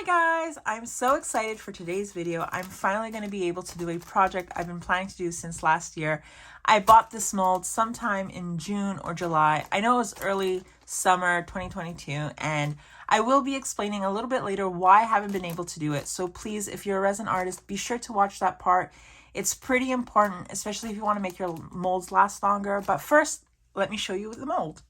Hi guys, I'm so excited for today's video. I'm finally going to be able to do a project I've been planning to do since last year. I bought this mold sometime in June or July. I know it was early summer 2022, and I will be explaining a little bit later why I haven't been able to do it. So please, if you're a resin artist, be sure to watch that part. It's pretty important, especially if you want to make your molds last longer. But first, let me show you the mold.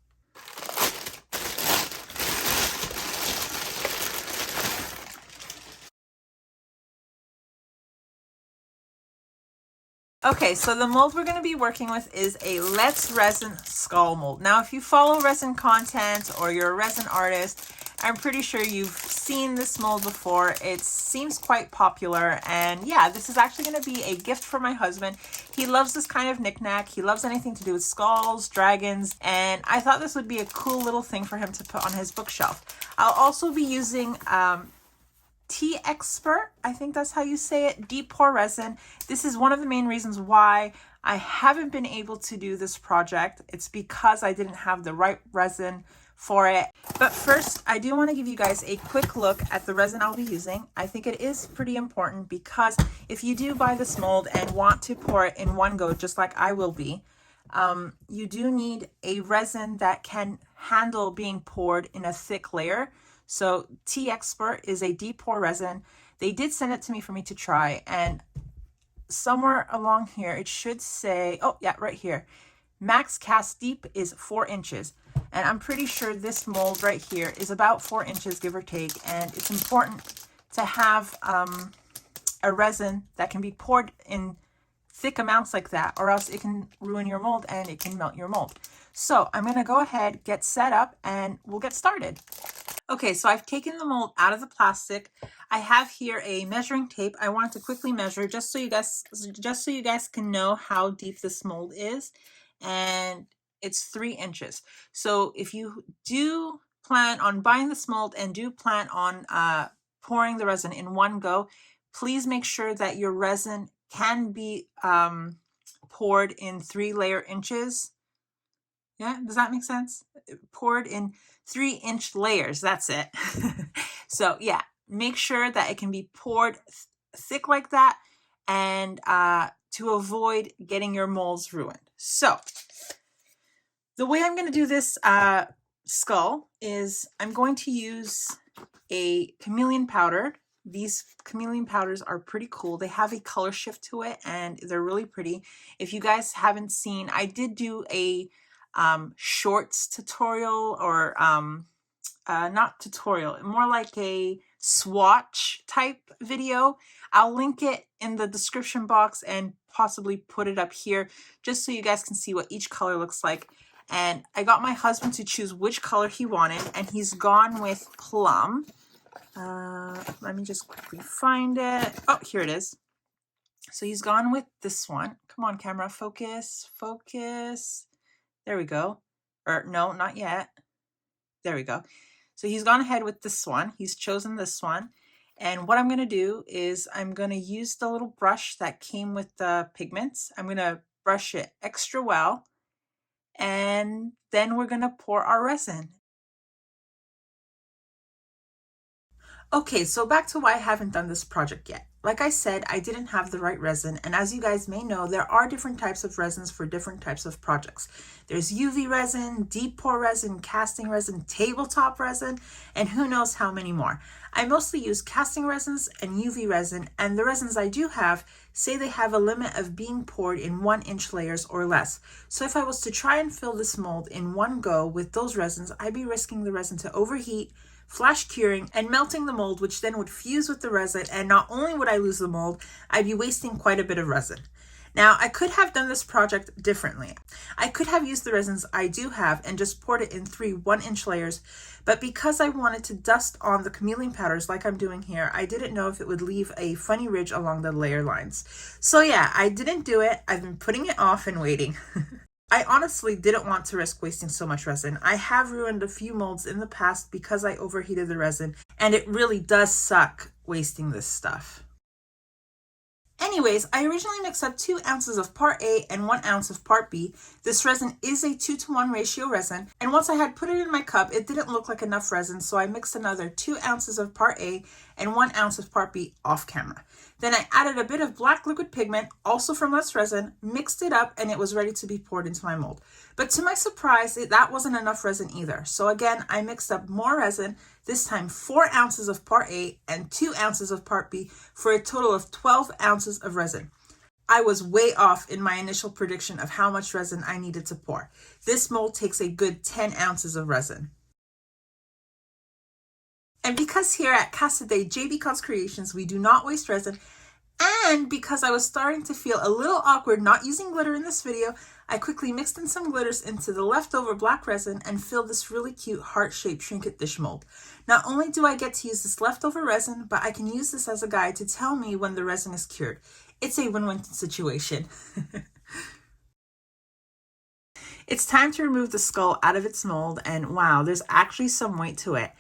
Okay, so the mold we're going to be working with is a Let's Resin skull mold. Now, if you follow resin content or you're a resin artist, I'm pretty sure you've seen this mold before. It seems quite popular, and yeah, this is actually going to be a gift for my husband. He loves this kind of knickknack. He loves anything to do with skulls, dragons, and I thought this would be a cool little thing for him to put on his bookshelf. I'll also be using TeExpert, I think that's how you say it, deep pour resin. This is one of the main reasons why I haven't been able to do this project. It's because I didn't have the right resin for it. But first, I do want to give you guys a quick look at the resin I'll be using. I think it is pretty important because if you do buy this mold and want to pour it in one go, just like I will be, you do need a resin that can handle being poured in a thick layer. So TeExpert is a deep pour resin. They did send it to me for me to try, and somewhere along here it should say, oh yeah, right here, max cast deep is 4 inches. And I'm pretty sure this mold right here is about 4 inches, give or take. And it's important to have a resin that can be poured in thick amounts like that, or else it can ruin your mold and it can melt your mold. So I'm gonna go ahead, get set up, and we'll get started. Okay, so I've taken the mold out of the plastic. I have here a measuring tape. I wanted to quickly measure just so you guys can know how deep this mold is, and it's 3 inches. So if you do plan on buying this mold and do plan on pouring the resin in one go, please make sure that your resin can be poured in 3 inches. Yeah, does that make sense? Poured in 3-inch layers, that's it. So yeah, make sure that it can be poured thick like that, and to avoid getting your molds ruined. So the way I'm going to do this skull is I'm going to use a Chameleon powder. These Chameleon powders are pretty cool. They have a color shift to it and they're really pretty. If you guys haven't seen, I did do a shorts tutorial, or not tutorial, more like a swatch type video. I'll link it in the description box and possibly put it up here just so you guys can see what each color looks like. And I got my husband to choose which color he wanted, and he's gone with plum. Let me just quickly find it. Oh, here it is. So he's gone with this one. Come on, camera, focus, focus. There we go. Or no, not yet. There we go. So he's gone ahead with this one. He's chosen this one. And what I'm going to do is I'm going to use the little brush that came with the pigments. I'm going to brush it extra well. And then we're going to pour our resin. Okay, so back to why I haven't done this project yet. Like I said, I didn't have the right resin, and as you guys may know, there are different types of resins for different types of projects. There's UV resin, deep pour resin, casting resin, tabletop resin, and who knows how many more. I mostly use casting resins and UV resin, and the resins I do have say they have a limit of being poured in 1-inch layers or less. So if I was to try and fill this mold in one go with those resins, I'd be risking the resin to overheat, flash curing, and melting the mold, which then would fuse with the resin, and not only would I lose the mold, I'd be wasting quite a bit of resin. Now, I could have done this project differently. I could have used the resins I do have and just poured it in 3 1-inch layers, but because I wanted to dust on the Chameleon powders like I'm doing here, I didn't know if it would leave a funny ridge along the layer lines. So yeah, I didn't do it. I've been putting it off and waiting. I honestly didn't want to risk wasting so much resin. I have ruined a few molds in the past because I overheated the resin, and it really does suck wasting this stuff. Anyways, I originally mixed up 2 ounces of part A and 1 ounce of part B. This resin is a 2-to-1 ratio resin, and once I had put it in my cup, it didn't look like enough resin, so I mixed another 2 ounces of part A and 1 ounce of part B off camera. Then I added a bit of black liquid pigment, also from less resin, mixed it up, and it was ready to be poured into my mold. But to my surprise, that wasn't enough resin either. So again, I mixed up more resin, this time 4 ounces of part A and 2 ounces of part B for a total of 12 ounces of resin. I was way off in my initial prediction of how much resin I needed to pour. This mold takes a good 10 ounces of resin. And because here at JBKonsCreations, we do not waste resin, and because I was starting to feel a little awkward not using glitter in this video, I quickly mixed in some glitters into the leftover black resin and filled this really cute heart-shaped trinket dish mold. Not only do I get to use this leftover resin, but I can use this as a guide to tell me when the resin is cured. It's a win-win situation. It's time to remove the skull out of its mold, and wow, there's actually some weight to it.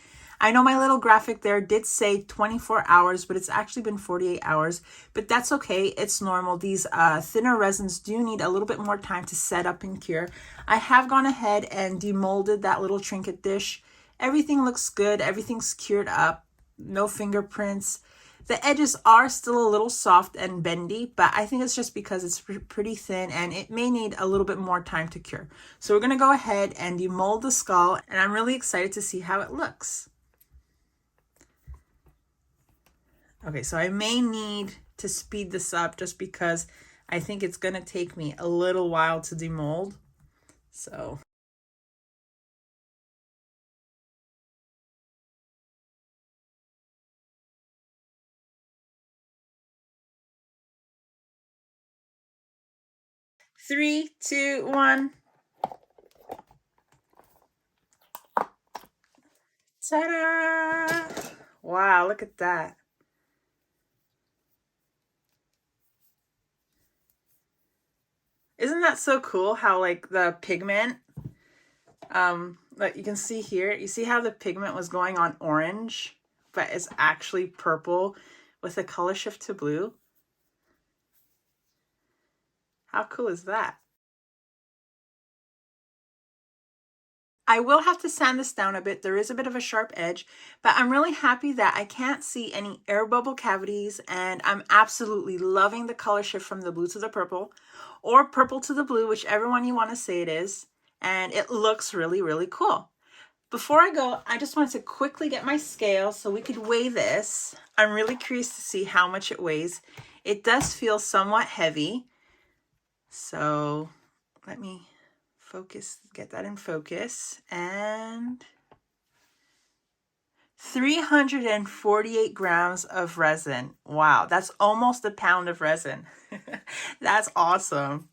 I know my little graphic there did say 24 hours, but it's actually been 48 hours, but that's okay. It's normal. These thinner resins do need a little bit more time to set up and cure. I have gone ahead and demolded that little trinket dish. Everything looks good. Everything's cured up. No fingerprints. The edges are still a little soft and bendy, but I think it's just because it's pretty thin and it may need a little bit more time to cure. So we're going to go ahead and demold the skull, and I'm really excited to see how it looks. Okay, so I may need to speed this up just because I think it's going to take me a little while to demold. So three, two, one. Ta-da! Wow, look at that. Isn't that so cool how like the pigment, like you can see here, you see how the pigment was going on orange, but it's actually purple with a color shift to blue? How cool is that? I will have to sand this down a bit. There is a bit of a sharp edge, but I'm really happy that I can't see any air bubble cavities, and I'm absolutely loving the color shift from the blue to the purple, or purple to the blue, whichever one you want to say it is, and it looks really, really cool. Before I go, I just wanted to quickly get my scale so we could weigh this. I'm really curious to see how much it weighs. It does feel somewhat heavy, so let me focus, get that in focus, and 348 grams of resin. Wow, that's almost a pound of resin. That's awesome.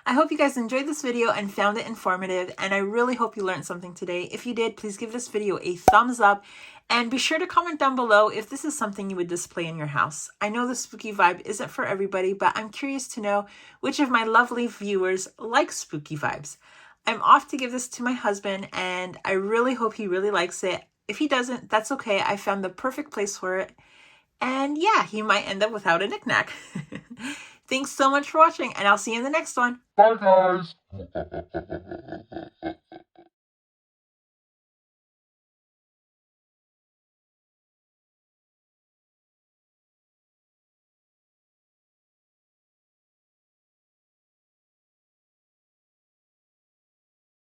I hope you guys enjoyed this video and found it informative, and I really hope you learned something today. If you did, please give this video a thumbs up, and be sure to comment down below if this is something you would display in your house. I know the spooky vibe isn't for everybody, but I'm curious to know which of my lovely viewers like spooky vibes. I'm off to give this to my husband, and I really hope he really likes it. If he doesn't, that's okay. I found the perfect place for it. And yeah, he might end up without a knickknack. Thanks so much for watching, and I'll see you in the next one. Bye, guys.